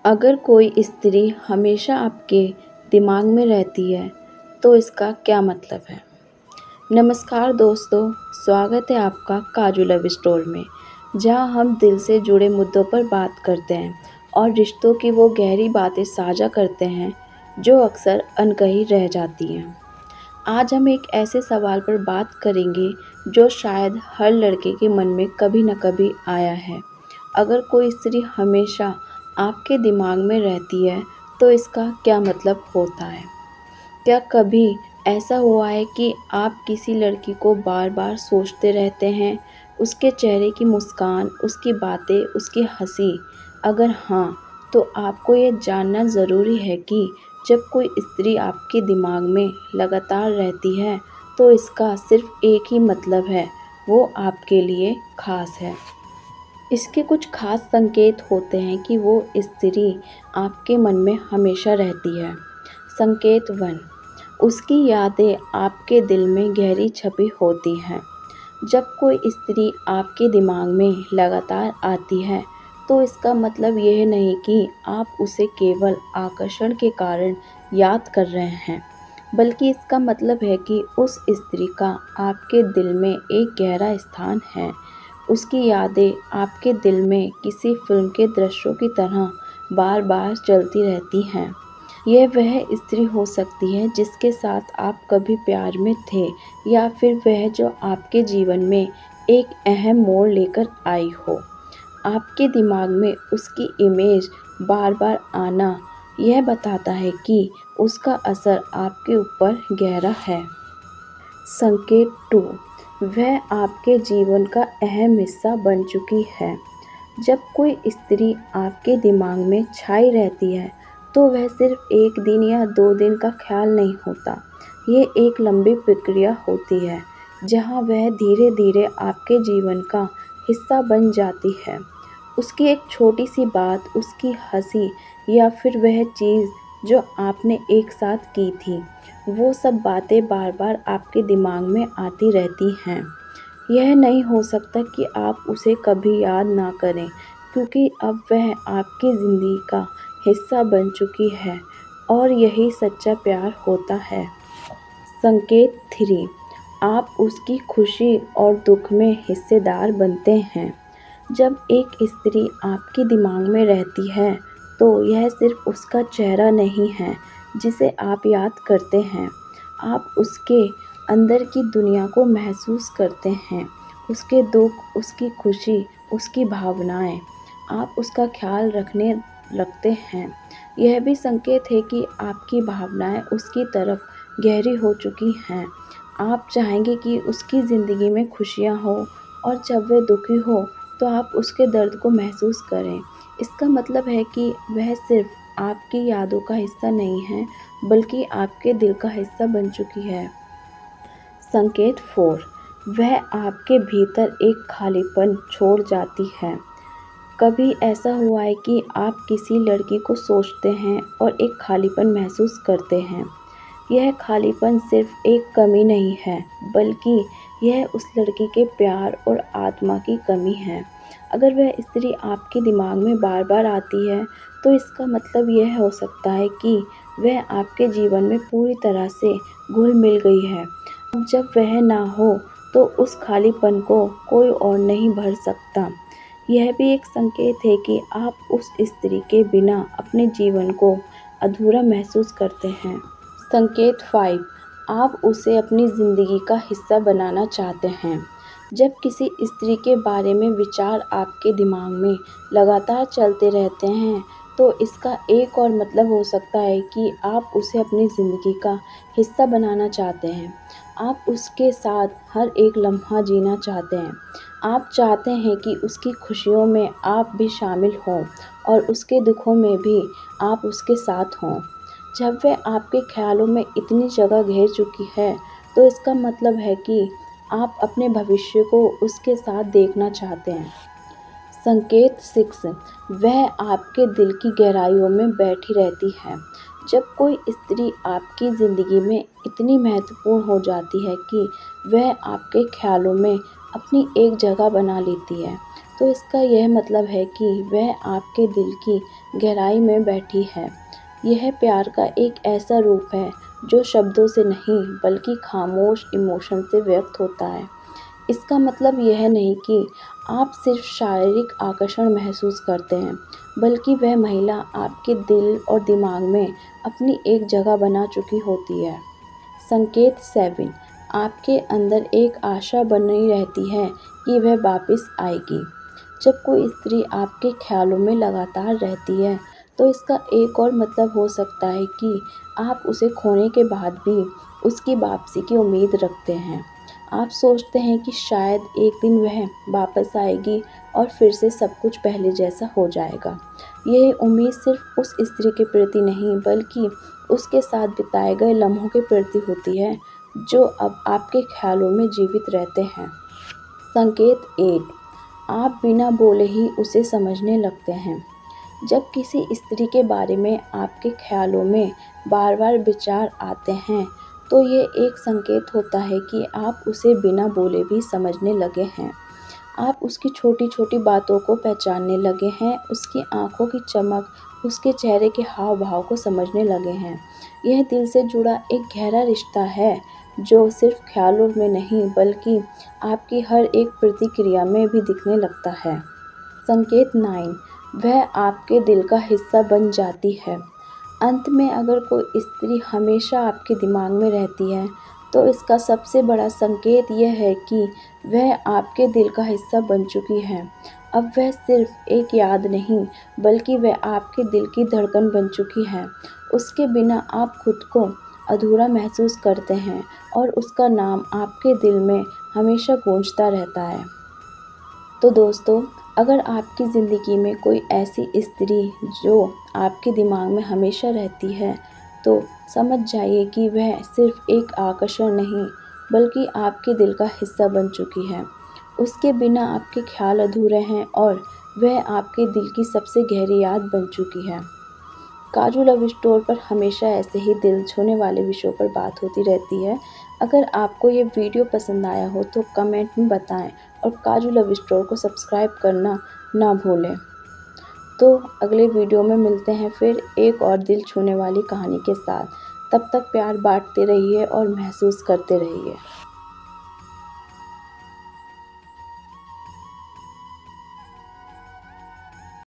अगर कोई स्त्री हमेशा आपके दिमाग में रहती है तो इसका क्या मतलब है? नमस्कार दोस्तों, स्वागत है आपका काजू लव स्टोर में, जहां हम दिल से जुड़े मुद्दों पर बात करते हैं और रिश्तों की वो गहरी बातें साझा करते हैं जो अक्सर अनकही रह जाती हैं। आज हम एक ऐसे सवाल पर बात करेंगे जो शायद हर लड़के के मन में कभी न कभी आया है। अगर कोई स्त्री हमेशा आपके दिमाग में रहती है तो इसका क्या मतलब होता है? क्या कभी ऐसा हुआ है कि आप किसी लड़की को बार-बार सोचते रहते हैं, उसके चेहरे की मुस्कान, उसकी बातें, उसकी हँसी? अगर हाँ, तो आपको ये जानना ज़रूरी है कि जब कोई स्त्री आपके दिमाग में लगातार रहती है, तो इसका सिर्फ़ एक ही मतलब है, वो आपके लिए ख़ास है। इसके कुछ खास संकेत होते हैं कि वो स्त्री आपके मन में हमेशा रहती है। संकेत 1, उसकी यादें आपके दिल में गहरी छपी होती हैं। जब कोई स्त्री आपके दिमाग में लगातार आती है, तो इसका मतलब यह नहीं कि आप उसे केवल आकर्षण के कारण याद कर रहे हैं, बल्कि इसका मतलब है कि उस स्त्री का आपके दिल में एक गहरा स्थान है। उसकी यादें आपके दिल में किसी फ़िल्म के दृश्यों की तरह बार-बार चलती रहती हैं। यह वह स्त्री हो सकती है जिसके साथ आप कभी प्यार में थे, या फिर वह जो आपके जीवन में एक अहम मोड़ लेकर आई हो। आपके दिमाग में उसकी इमेज बार-बार आना यह बताता है कि उसका असर आपके ऊपर गहरा है। संकेत 2, वह आपके जीवन का अहम हिस्सा बन चुकी है। जब कोई स्त्री आपके दिमाग में छाई रहती है, तो वह सिर्फ 1 दिन या 2 दिन का ख्याल नहीं होता। ये एक लंबी प्रक्रिया होती है, जहाँ वह धीरे-धीरे आपके जीवन का हिस्सा बन जाती है। उसकी एक छोटी-सी बात, उसकी हँसी, या फिर वह चीज़ जो आपने एक साथ की थी, वो सब बातें बार-बार आपके दिमाग में आती रहती हैं। यह नहीं हो सकता कि आप उसे कभी याद ना करें, क्योंकि अब वह आपकी ज़िंदगी का हिस्सा बन चुकी है, और यही सच्चा प्यार होता है। संकेत 3, आप उसकी खुशी और दुख में हिस्सेदार बनते हैं। जब एक स्त्री आपके दिमाग में रहती है, तो यह सिर्फ उसका चेहरा नहीं है जिसे आप याद करते हैं। आप उसके अंदर की दुनिया को महसूस करते हैं, उसके दुख, उसकी खुशी, उसकी भावनाएं। आप उसका ख्याल रखने लगते हैं। यह भी संकेत है कि आपकी भावनाएं उसकी तरफ गहरी हो चुकी हैं। आप चाहेंगे कि उसकी ज़िंदगी में खुशियाँ हो, और जब वह दुखी हो तो आप उसके दर्द को महसूस करें। इसका मतलब है कि वह सिर्फ आपकी यादों का हिस्सा नहीं है, बल्कि आपके दिल का हिस्सा बन चुकी है। संकेत 4, वह आपके भीतर एक खालीपन छोड़ जाती है। कभी ऐसा हुआ है कि आप किसी लड़की को सोचते हैं और एक खालीपन महसूस करते हैं? यह खालीपन सिर्फ एक कमी नहीं है, बल्कि यह उस लड़की के प्यार और आत्मा की कमी है। अगर वह स्त्री आपके दिमाग में बार-बार आती है, तो इसका मतलब यह हो सकता है कि वह आपके जीवन में पूरी तरह से घुल-मिल गई है। अब जब वह ना हो, तो उस खालीपन को कोई और नहीं भर सकता। यह भी एक संकेत है कि आप उस स्त्री के बिना अपने जीवन को अधूरा महसूस करते हैं। संकेत 5, आप उसे अपनी ज़िंदगी का हिस्सा बनाना चाहते हैं। जब किसी स्त्री के बारे में विचार आपके दिमाग में लगातार चलते रहते हैं, तो इसका एक और मतलब हो सकता है कि आप उसे अपनी ज़िंदगी का हिस्सा बनाना चाहते हैं। आप उसके साथ हर एक लम्हा जीना चाहते हैं। आप चाहते हैं कि उसकी खुशियों में आप भी शामिल हों, और उसके दुखों में भी आप उसके साथ हों। जब वह आपके ख़्यालों में इतनी जगह घेर चुकी है, तो इसका मतलब है कि आप अपने भविष्य को उसके साथ देखना चाहते हैं। संकेत 6, वह आपके दिल की गहराइयों में बैठी रहती है। जब कोई स्त्री आपकी ज़िंदगी में इतनी महत्वपूर्ण हो जाती है कि वह आपके ख़्यालों में अपनी एक जगह बना लेती है, तो इसका यह मतलब है कि वह आपके दिल की गहराई में बैठी है। यह प्यार का एक ऐसा रूप है जो शब्दों से नहीं बल्कि खामोश इमोशन से व्यक्त होता है। इसका मतलब यह नहीं कि आप सिर्फ शारीरिक आकर्षण महसूस करते हैं, बल्कि वह महिला आपके दिल और दिमाग में अपनी एक जगह बना चुकी होती है। संकेत 7, आपके अंदर एक आशा बनी रहती है कि वह वापस आएगी। जब कोई स्त्री आपके ख्यालों में लगातार रहती है, तो इसका एक और मतलब हो सकता है कि आप उसे खोने के बाद भी उसकी वापसी की उम्मीद रखते हैं। आप सोचते हैं कि शायद एक दिन वह वापस आएगी और फिर से सब कुछ पहले जैसा हो जाएगा। यह उम्मीद सिर्फ उस स्त्री के प्रति नहीं, बल्कि उसके साथ बिताए गए लम्हों के प्रति होती है, जो अब आपके ख्यालों में जीवित रहते हैं। संकेत 8, आप बिना बोले ही उसे समझने लगते हैं। जब किसी स्त्री के बारे में आपके ख्यालों में बार-बार विचार आते हैं, तो ये एक संकेत होता है कि आप उसे बिना बोले भी समझने लगे हैं। आप उसकी छोटी-छोटी बातों को पहचानने लगे हैं, उसकी आँखों की चमक, उसके चेहरे के हाव-भाव को समझने लगे हैं। यह दिल से जुड़ा एक गहरा रिश्ता है, जो सिर्फ ख्यालों में नहीं बल्कि आपकी हर एक प्रतिक्रिया में भी दिखने लगता है। संकेत 9, वह आपके दिल का हिस्सा बन जाती है। अंत में अगर कोई स्त्री हमेशा आपके दिमाग में रहती है, तो इसका सबसे बड़ा संकेत यह है कि वह आपके दिल का हिस्सा बन चुकी है। अब वह सिर्फ एक याद नहीं, बल्कि वह आपके दिल की धड़कन बन चुकी है। उसके बिना आप खुद को अधूरा महसूस करते हैं और उसका नाम आपके दिल में हमेशा गूंजता रहता है। तो दोस्तों, अगर आपकी ज़िंदगी में कोई ऐसी स्त्री जो आपके दिमाग में हमेशा रहती है, तो समझ जाइए कि वह सिर्फ एक आकर्षण नहीं, बल्कि आपके दिल का हिस्सा बन चुकी है। उसके बिना आपके ख्याल अधूरे हैं और वह आपके दिल की सबसे गहरी याद बन चुकी है। काजू लव स्टोर पर हमेशा ऐसे ही दिल छूने वाले विषयों पर बात होती रहती है। अगर आपको ये वीडियो पसंद आया हो तो कमेंट में बताएं और काजू लव स्टोर को सब्सक्राइब करना ना भूलें। तो अगले वीडियो में मिलते हैं फिर एक और दिल छूने वाली कहानी के साथ। तब तक प्यार बांटते रहिए और महसूस करते रहिए।